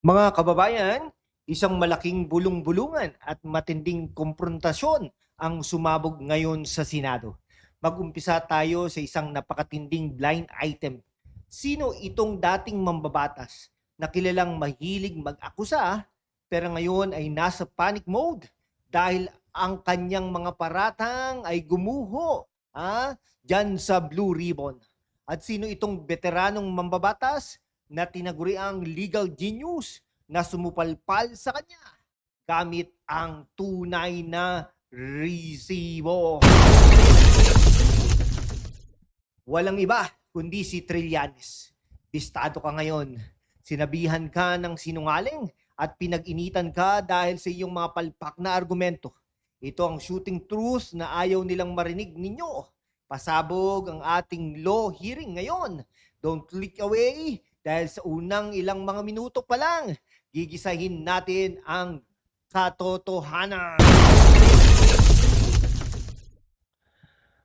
Mga kababayan, isang malaking bulong-bulungan at matinding komprontasyon ang sumabog ngayon sa Senado. Mag-umpisa tayo sa isang napakatinding blind item. Sino itong dating mambabatas na kilalang mahilig mag-akusa pero ngayon ay nasa panic mode dahil ang kanyang mga paratang ay gumuho dyan sa Blue Ribbon. At sino itong veteranong mambabatas na tinaguriang legal genius na sumupalpal sa kanya gamit ang tunay na resibo. Walang iba kundi si Trillanes. Bistado ka ngayon. Sinabihan ka ng sinungaling at pinag-initan ka dahil sa iyong mga palpak na argumento. Ito ang shooting truth na ayaw nilang marinig ninyo. Pasabog ang ating law hearing ngayon. Don't click away dahil sa unang ilang mga minuto pa lang, gigisahin natin ang katotohanan.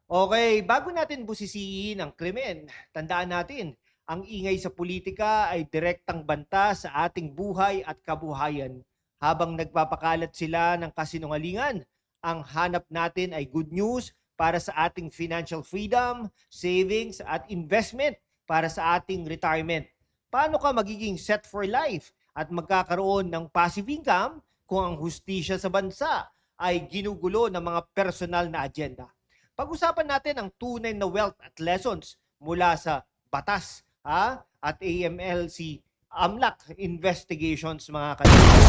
Okay, bago natin busisiin ang krimen, tandaan natin, ang ingay sa politika ay direktang banta sa ating buhay at kabuhayan. Habang nagpapakalat sila ng kasinungalingan, ang hanap natin ay good news para sa ating financial freedom, savings at investment para sa ating retirement. Paano ka magiging set for life at magkakaroon ng passive income kung ang hustisya sa bansa ay ginugulo ng mga personal na agenda? Pag-usapan natin ang tunay na wealth at lessons mula sa batas at AMLC AMLAC investigations mga kaibigan.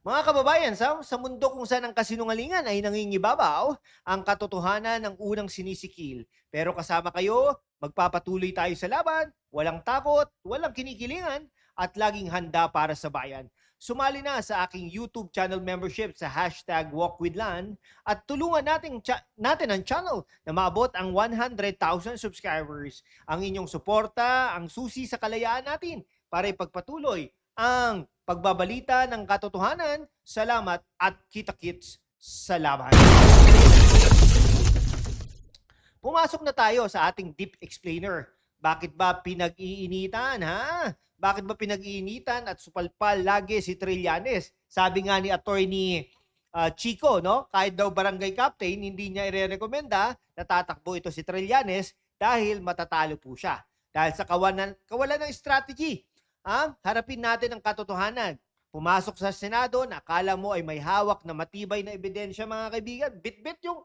Mga kababayan, sa mundo kung saan ang kasinungalingan ay nangingibabaw, ang katotohanan ng unang sinisikil. Pero kasama kayo, magpapatuloy tayo sa laban, walang takot, walang kinikilingan, at laging handa para sa bayan. Sumali na sa aking YouTube channel membership sa #WalkWithLan at tulungan natin ang channel na maabot ang 100,000 subscribers. Ang inyong suporta, ang susi sa kalayaan natin para ipagpatuloy ang pagbabalita ng katotohanan. Salamat at kita-kits sa laban. Pumasok na tayo sa ating deep explainer. Bakit ba pinag-iinitan, Bakit ba pinag-iinitan at supalpal lagi si Trillanes? Sabi nga ni Attorney Chico, no? Kahit daw barangay captain, hindi niya irerekomenda na tatakbo ito si Trillanes dahil matatalo po siya. Dahil sa kawalan ng strategy, harapin natin ang katotohanan. Pumasok sa Senado, nakala mo ay may hawak na matibay na ebidensya mga kaibigan. Bit-bit yung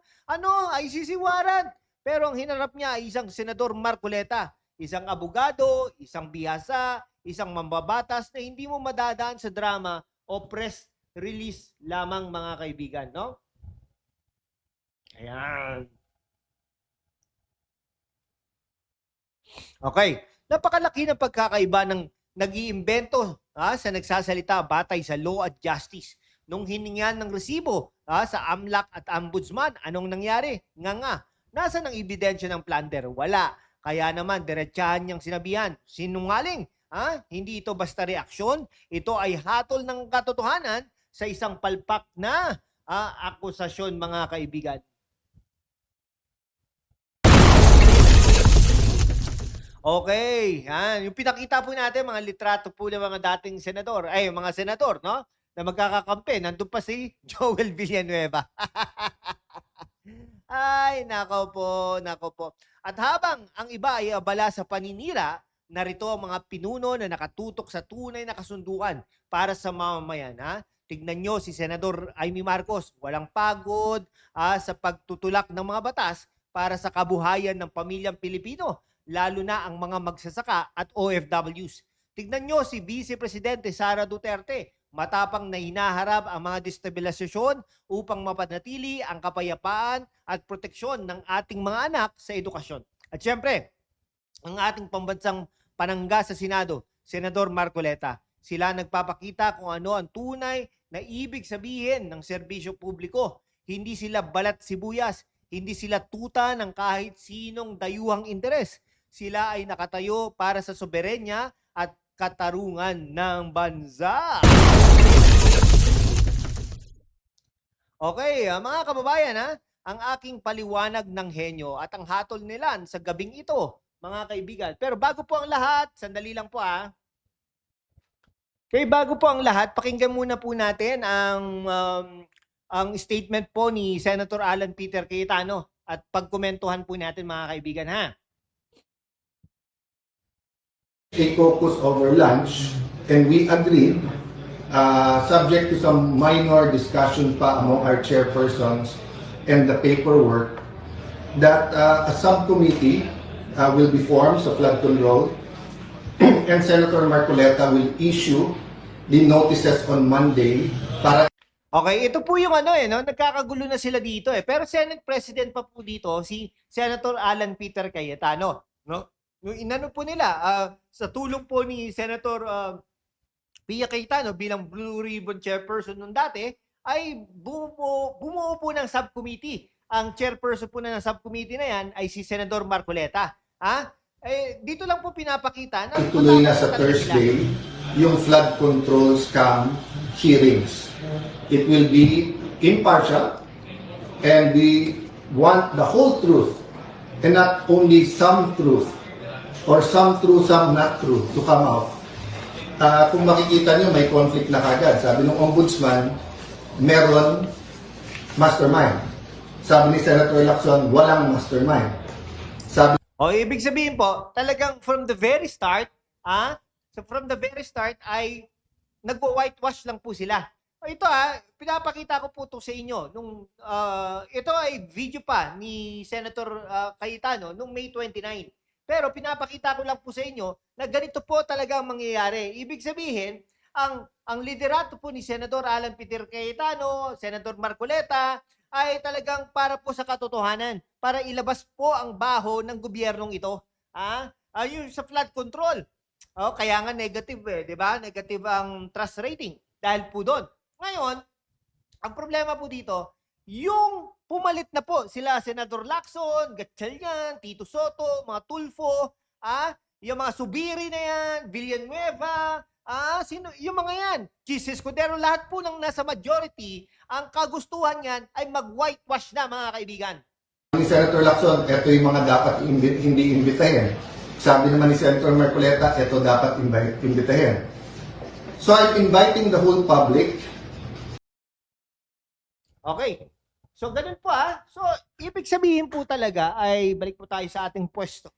ICC warrant. Pero ang hinarap niya ay isang Senador Marcoleta, isang abogado, isang bihasa, isang mambabatas na hindi mo madadaan sa drama o press release lamang mga kaibigan, no? Ayan. Okay. Napakalaki ng pagkakaiba ng nag-iimbento sa nagsasalita batay sa law at justice. Nung hiningan ng resibo sa AMLAC at Ombudsman, anong nangyari? Nga. Nasaan ang ebidensya ng plunder? Wala. Kaya naman, diretsahan niyang sinabihan, sinungaling. Hindi ito basta reaksyon. Ito ay hatol ng katotohanan sa isang palpak na akusasyon mga kaibigan. Okay, yan. Yung pinakita po natin, mga litrato po ng mga dating senador, mga senador, no? Na magkakakampi. Nandun pa si Joel Villanueva. Ay, nako po. At habang ang iba ay abala sa paninira, narito ang mga pinuno na nakatutok sa tunay na kasunduan para sa mamamayan. Tignan nyo si Senador Amy Marcos, walang pagod sa pagtutulak ng mga batas para sa kabuhayan ng pamilyang Pilipino, lalo na ang mga magsasaka at OFWs. Tignan nyo si Vice Presidente Sara Duterte, matapang na hinaharap ang mga destabilisasyon upang mapanatili ang kapayapaan at proteksyon ng ating mga anak sa edukasyon. At syempre, ang ating pambansang panangga sa Senado, Senador Marcoleta. Sila nagpapakita kung ano ang tunay na ibig sabihin ng serbisyo publiko. Hindi sila balat sibuyas, hindi sila tuta ng kahit sinong dayuhang interes. Sila ay nakatayo para sa soberenya at katarungan ng bansa. Okay, mga kababayan, ang aking paliwanag ng henyo at ang hatol nila sa gabing ito, mga kaibigan. Pero bago po ang lahat, sandali lang po Kaya bago po ang lahat, pakinggan muna po natin ang statement po ni Senator Alan Peter Cayetano at pagkomentuhan po natin mga kaibigan ha. A caucus over lunch, and we agreed, subject to some minor discussion pa among our chairpersons and the paperwork, that a subcommittee will be formed sa flood control, and Senator Marcoleta will issue the notices on Monday para. Okay, ito po yung no? Nagkakagulo na sila dito Pero Senate President pa po dito si Senator Alan Peter Cayetano, no? Yung inano po nila sa tulong po ni Senator Pia Cayetano bilang Blue Ribbon Chairperson nung dati ay bumuo po ng subcommittee. Ang chairperson po ng subcommittee na yan ay si Senator Marcoleta. Dito lang po pinapakita na ituloy na sa Thursday yung flood control scam hearings. It will be impartial and we want the whole truth and not only some truth or some true, some not true to come out. Kung makikita niyo may conflict na kagad. Sabi ng ombudsman, meron mastermind. Sabi ni Senator Lacson, walang mastermind. Sabi ibig sabihin po, talagang from the very start, ay nagwa-whitewash lang po sila. Ito pinapakita ko po ito sa inyo. Ito ay video pa ni Senator Cayetano nung May 29. Pero pinapakita ko lang po sa inyo na ganito po talaga ang mangyayari. Ibig sabihin, ang liderato po ni Senator Alan Peter Cayetano, Senator Marcoleta, ay talagang para po sa katotohanan, para ilabas po ang baho ng gobyernong ito. Yung sa flood control. Kaya nga negative di ba? Negative ang trust rating dahil po doon. Ngayon, ang problema po dito, yung pumalit na po sila Senator Lacson, Gatchalian, Tito Soto, mga Tulfo, yung mga Subiri na yan, Villanueva, yung mga yan, Jesus Escudero, lahat po ng nasa majority, ang kagustuhan yan ay mag-whitewash na mga kaibigan. ni Senator Lacson, ito yung mga dapat hindi imbitahin. Sabi naman ni Senator Marcoleta, ito dapat imbitahin. So I'm inviting the whole public. Okay. So, ganun po So, ibig sabihin po talaga ay, balik po tayo sa ating pwesto.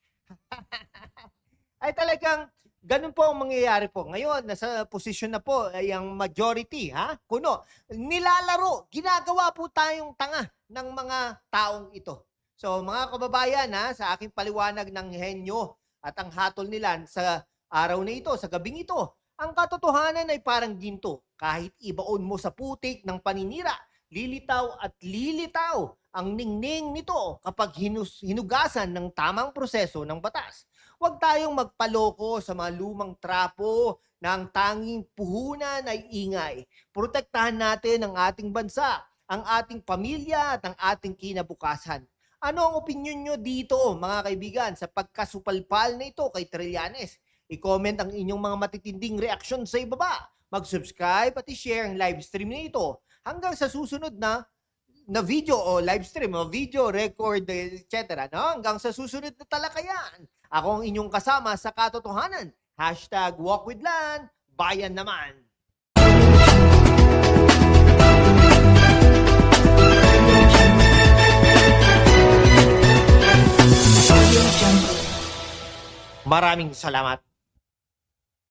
Ay talagang, ganun po ang mangyayari po. Ngayon, nasa posisyon na po ay ang majority, kuno. Nilalaro, ginagawa po tayong tanga ng mga taong ito. So, mga kababayan, sa aking paliwanag ng henyo at ang hatol nila sa araw na ito, sa gabing ito, ang katotohanan ay parang ginto. Kahit ibaon mo sa putik ng paninira, lilitaw at lilitaw ang ningning nito kapag hinugasan ng tamang proseso ng batas. Huwag tayong magpaloko sa mga lumang trapo na ang tanging puhunan ay ingay. Protektahan natin ang ating bansa, ang ating pamilya at ang ating kinabukasan. Ano ang opinion nyo dito mga kaibigan sa pagkasupalpal na ito kay Trillanes? I-comment ang inyong mga matitinding reaksyon sa ibaba. Mag-subscribe at i-share ang live stream na ito. Hanggang sa susunod na video o live stream o video, record, etc. Hanggang sa susunod na talakayan. Ako ang inyong kasama sa katotohanan. #WalkWithLan, bayan naman. Maraming salamat.